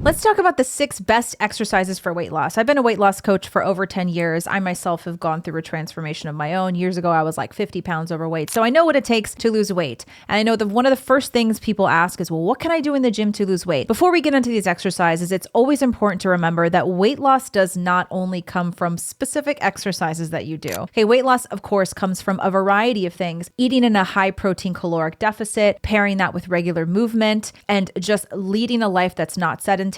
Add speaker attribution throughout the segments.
Speaker 1: Let's talk about the 6 best exercises for weight loss. I've been a weight loss coach for over 10 years. I myself have gone through a transformation of my own. Years ago, I was like 50 pounds overweight. So I know what it takes to lose weight. And I know that one of the first things people ask is, well, what can I do in the gym to lose weight? Before we get into these exercises, it's always important to remember that weight loss does not only come from specific exercises that you do. Okay, weight loss, of course, comes from a variety of things. Eating in a high protein caloric deficit, pairing that with regular movement, and just leading a life that's not sedentary,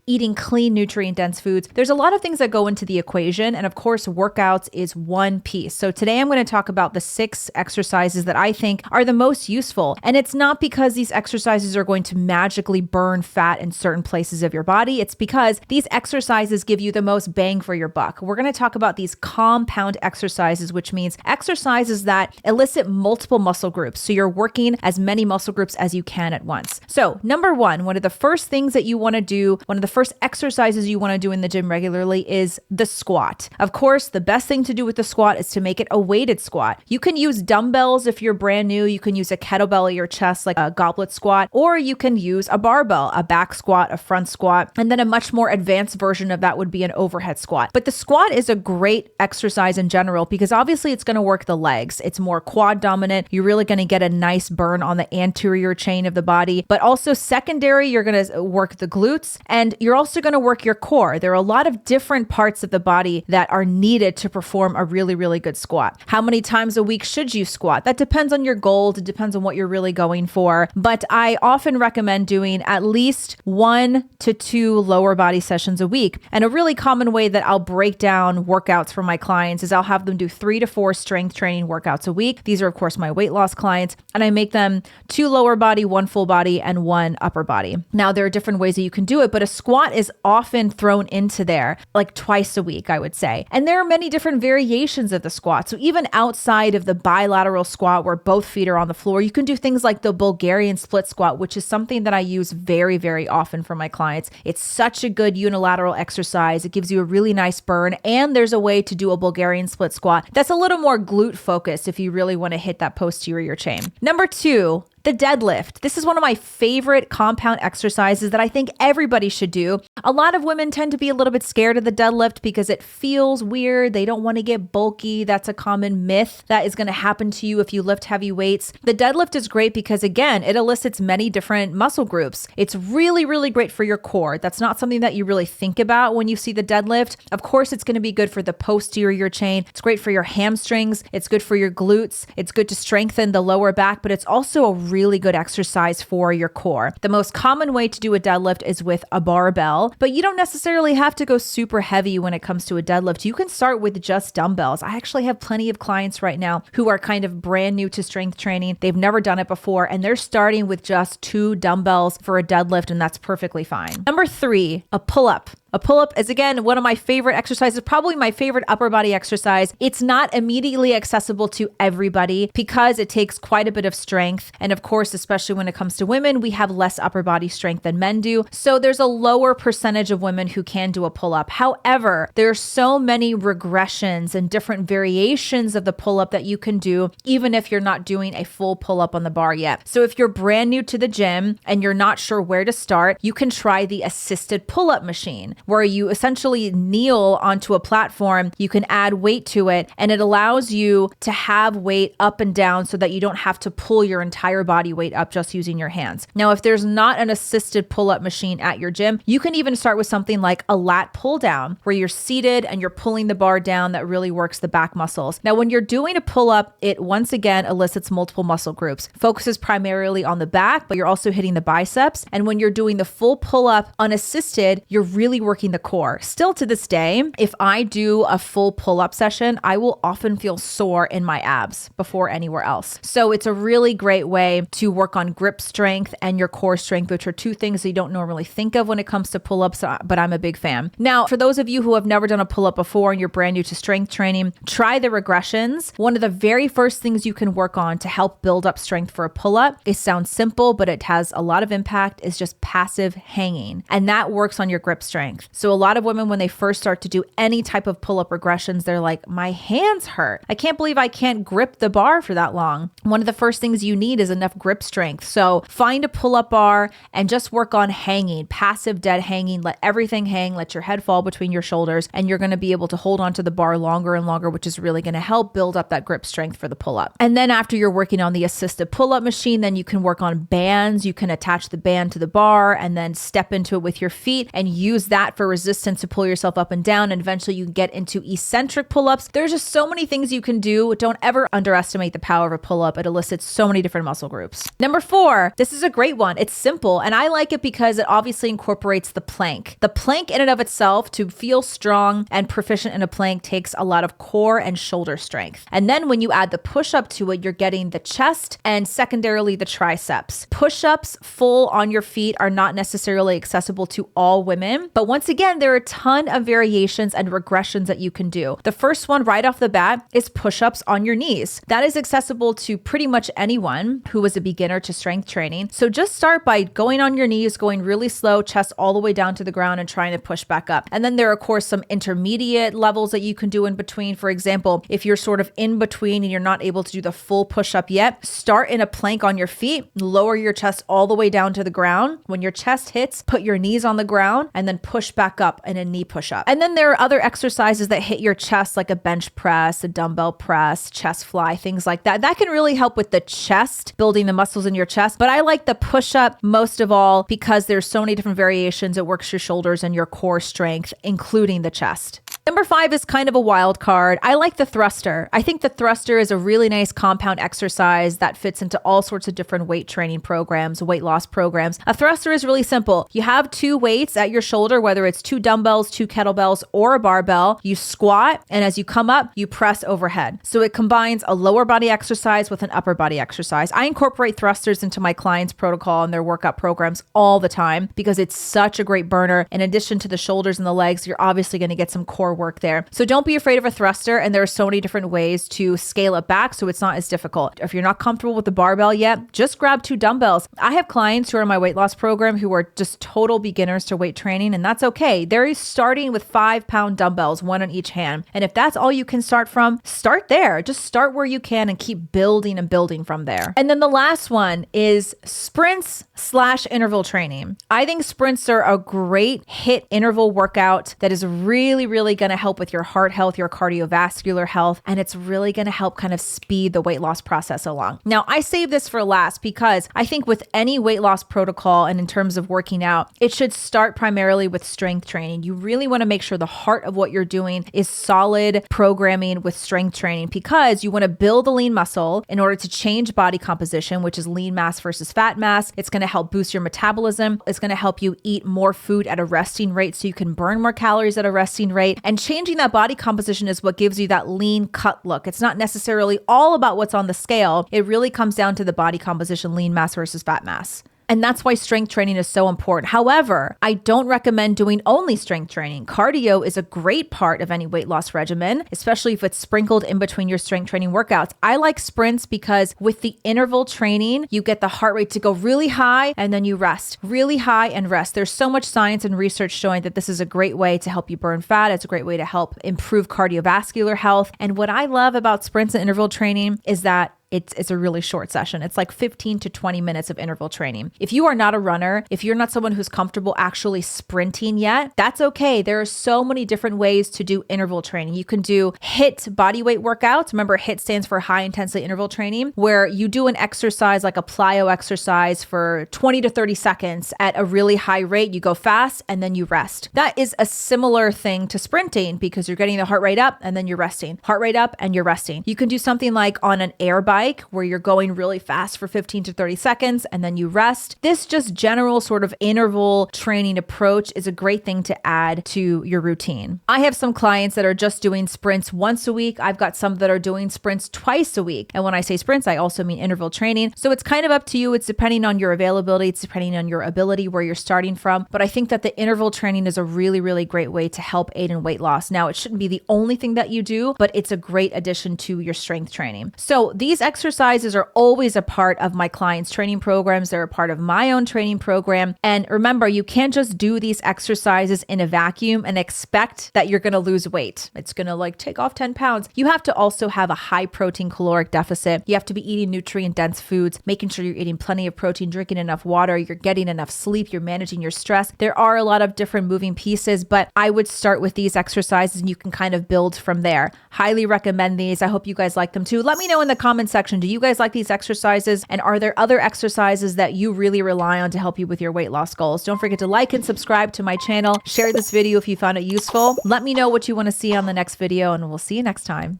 Speaker 1: eating clean, nutrient-dense foods. There's a lot of things that go into the equation, and of course, workouts is one piece. So today I'm going to talk about the 6 exercises that I think are the most useful. And it's not because these exercises are going to magically burn fat in certain places of your body. It's because these exercises give you the most bang for your buck. We're going to talk about these compound exercises, which means exercises that elicit multiple muscle groups. So you're working as many muscle groups as you can at once. So number one of the first things that you want to do, one of the first exercises you want to do in the gym regularly is the squat. Of course, the best thing to do with the squat is to make it a weighted squat. You can use dumbbells if you're brand new. You can use a kettlebell at your chest, like a goblet squat, or you can use a barbell, a back squat, a front squat, and then a much more advanced version of that would be an overhead squat. But the squat is a great exercise in general because obviously it's going to work the legs. It's more quad dominant. You're really going to get a nice burn on the anterior chain of the body, but also secondary, you're going to work the glutes, and you're also going to work your core. There are a lot of different parts of the body that are needed to perform a really, really good squat. How many times a week should you squat? That depends on your goal. It depends on what you're really going for. But I often recommend doing at least 1 to 2 lower body sessions a week. And a really common way that I'll break down workouts for my clients is I'll have them do 3 to 4 strength training workouts a week. These are, of course, my weight loss clients. And I make them 2 lower body, 1 full body, and 1 upper body. Now, there are different ways that you can do it, but a squat is often thrown into there like twice a week, I would say. And there are many different variations of the squat. So even outside of the bilateral squat where both feet are on the floor, you can do things like the Bulgarian split squat, which is something that I use very, very often for my clients. It's such a good unilateral exercise. It gives you a really nice burn. And there's a way to do a Bulgarian split squat that's a little more glute focused if you really want to hit that posterior chain. Number 2, the deadlift. This is one of my favorite compound exercises that I think everybody should do. A lot of women tend to be a little bit scared of the deadlift because it feels weird. They don't want to get bulky. That's a common myth that is going to happen to you if you lift heavy weights. The deadlift is great because, again, it elicits many different muscle groups. It's really, really great for your core. That's not something that you really think about when you see the deadlift. Of course, it's going to be good for the posterior chain. It's great for your hamstrings. It's good for your glutes. It's good to strengthen the lower back, but it's also a really good exercise for your core. The most common way to do a deadlift is with a barbell, but you don't necessarily have to go super heavy when it comes to a deadlift. You can start with just dumbbells. I actually have plenty of clients right now who are kind of brand new to strength training. They've never done it before, and they're starting with just 2 dumbbells for a deadlift, and that's perfectly fine. Number 3, a pull-up. A pull-up is, again, one of my favorite exercises, probably my favorite upper body exercise. It's not immediately accessible to everybody because it takes quite a bit of strength. And of course, especially when it comes to women, we have less upper body strength than men do. So there's a lower percentage of women who can do a pull-up. However, there are so many regressions and different variations of the pull-up that you can do, even if you're not doing a full pull-up on the bar yet. So if you're brand new to the gym and you're not sure where to start, you can try the assisted pull-up machine, where you essentially kneel onto a platform. You can add weight to it, and it allows you to have weight up and down so that you don't have to pull your entire body weight up just using your hands. Now, if there's not an assisted pull-up machine at your gym, you can even start with something like a lat pull down, where you're seated and you're pulling the bar down. That really works the back muscles. Now, when you're doing a pull-up, it once again elicits multiple muscle groups, focuses primarily on the back, but you're also hitting the biceps. And when you're doing the full pull-up unassisted, you're really working the core. Still to this day, if I do a full pull-up session, I will often feel sore in my abs before anywhere else. So it's a really great way to work on grip strength and your core strength, which are 2 things that you don't normally think of when it comes to pull-ups, but I'm a big fan. Now, for those of you who have never done a pull-up before and you're brand new to strength training, try the regressions. One of the very first things you can work on to help build up strength for a pull-up, it sounds simple, but it has a lot of impact, is just passive hanging. And that works on your grip strength. strength. So a lot of women, when they first start to do any type of pull-up regressions, they're like, my hands hurt. I can't believe I can't grip the bar for that long. One of the first things you need is enough grip strength. So find a pull-up bar and just work on hanging, passive dead hanging. Let everything hang, let your head fall between your shoulders, and you're going to be able to hold onto the bar longer and longer, which is really going to help build up that grip strength for the pull-up. And then after you're working on the assisted pull-up machine, then you can work on bands. You can attach the band to the bar and then step into it with your feet and use that for resistance to pull yourself up and down. And eventually you can get into eccentric pull-ups. There's just so many things you can do. Don't ever underestimate the power of a pull-up. It elicits so many different muscle groups. Number 4, this is a great one. It's simple, and I like it because it obviously incorporates the plank. The plank in and of itself, to feel strong and proficient in a plank, takes a lot of core and shoulder strength. And then when you add the push-up to it, you're getting the chest and secondarily the triceps. Push-ups full on your feet are not necessarily accessible to all women, but once again, there are a ton of variations and regressions that you can do. The first one right off the bat is push-ups on your knees. That is accessible to pretty much anyone who is a beginner to strength training. So just start by going on your knees, going really slow, chest all the way down to the ground and trying to push back up. And then there are, of course, some intermediate levels that you can do in between. For example, if you're sort of in between and you're not able to do the full push-up yet, start in a plank on your feet, lower your chest all the way down to the ground. When your chest hits, put your knees on the ground and then push back up in a knee push-up. And then there are other exercises that hit your chest, like a bench press, a dumbbell press, chest fly, things like that. That can really help with the chest, building the muscles in your chest. But I like the push-up most of all because there's so many different variations. It works your shoulders and your core strength, including the chest. Number 5 is kind of a wild card. I like the thruster. I think the thruster is a really nice compound exercise that fits into all sorts of different weight training programs, weight loss programs. A thruster is really simple. You have 2 weights at your shoulder, whether it's 2 dumbbells, 2 kettlebells, or a barbell. You squat, and as you come up, you press overhead. So it combines a lower body exercise with an upper body exercise. I incorporate thrusters into my clients' protocol and their workout programs all the time because it's such a great burner. In addition to the shoulders and the legs, you're obviously going to get some core work there. So don't be afraid of a thruster, and there are so many different ways to scale it back so it's not as difficult. If you're not comfortable with the barbell yet, just grab 2 dumbbells. I have clients who are in my weight loss program who are just total beginners to weight training, and that's okay. They're starting with 5-pound dumbbells, 1 on each hand. And if that's all you can start from, start there. Just start where you can and keep building and building from there. And then the last one is sprints/interval training. I think sprints are a great HIIT interval workout that is really, really going to help with your heart health, your cardiovascular health, and it's really going to help kind of speed the weight loss process along. Now, I save this for last because I think with any weight loss protocol and in terms of working out, it should start primarily with strength training. You really want to make sure the heart of what you're doing is solid programming with strength training because you want to build a lean muscle in order to change body composition, which is lean mass versus fat mass. It's going to help boost your metabolism. It's going to help you eat more food at a resting rate so you can burn more calories at a resting rate. And changing that body composition is what gives you that lean cut look. It's not necessarily all about what's on the scale. It really comes down to the body composition, lean mass versus fat mass. And that's why strength training is so important. However, I don't recommend doing only strength training. Cardio is a great part of any weight loss regimen, especially if it's sprinkled in between your strength training workouts. I like sprints because with the interval training, you get the heart rate to go really high and then you rest, really high and rest. There's so much science and research showing that this is a great way to help you burn fat. It's a great way to help improve cardiovascular health. And what I love about sprints and interval training is that it's a really short session. It's like 15 to 20 minutes of interval training. If you are not a runner, if you're not someone who's comfortable actually sprinting yet, that's okay. There are so many different ways to do interval training. You can do HIIT body weight workouts. Remember, HIIT stands for high intensity interval training, where you do an exercise like a plyo exercise for 20 to 30 seconds at a really high rate. You go fast and then you rest. That is a similar thing to sprinting because you're getting the heart rate up and then you're resting. Heart rate up and you're resting. You can do something like on an air bike where you're going really fast for 15 to 30 seconds and then you rest. This just general sort of interval training approach is a great thing to add to your routine. I have some clients that are just doing sprints once a week. I've got some that are doing sprints twice a week. And when I say sprints, I also mean interval training. So it's kind of up to you. It's depending on your availability. It's depending on your ability, where you're starting from. But I think that the interval training is a really, really great way to help aid in weight loss. Now, it shouldn't be the only thing that you do, but it's a great addition to your strength training. So these exercises are always a part of my clients' training programs. They're a part of my own training program. And remember, you can't just do these exercises in a vacuum and expect that you're going to lose weight. It's going to like take off 10 pounds. You have to also have a high protein caloric deficit. You have to be eating nutrient dense foods, making sure you're eating plenty of protein, drinking enough water, you're getting enough sleep, you're managing your stress. There are a lot of different moving pieces, but I would start with these exercises and you can kind of build from there. Highly recommend these. I hope you guys like them too. Let me know in the comment section, do you guys like these exercises? And are there other exercises that you really rely on to help you with your weight loss goals? Don't forget to like and subscribe to my channel. Share this video if you found it useful. Let me know what you want to see on the next video, and we'll see you next time.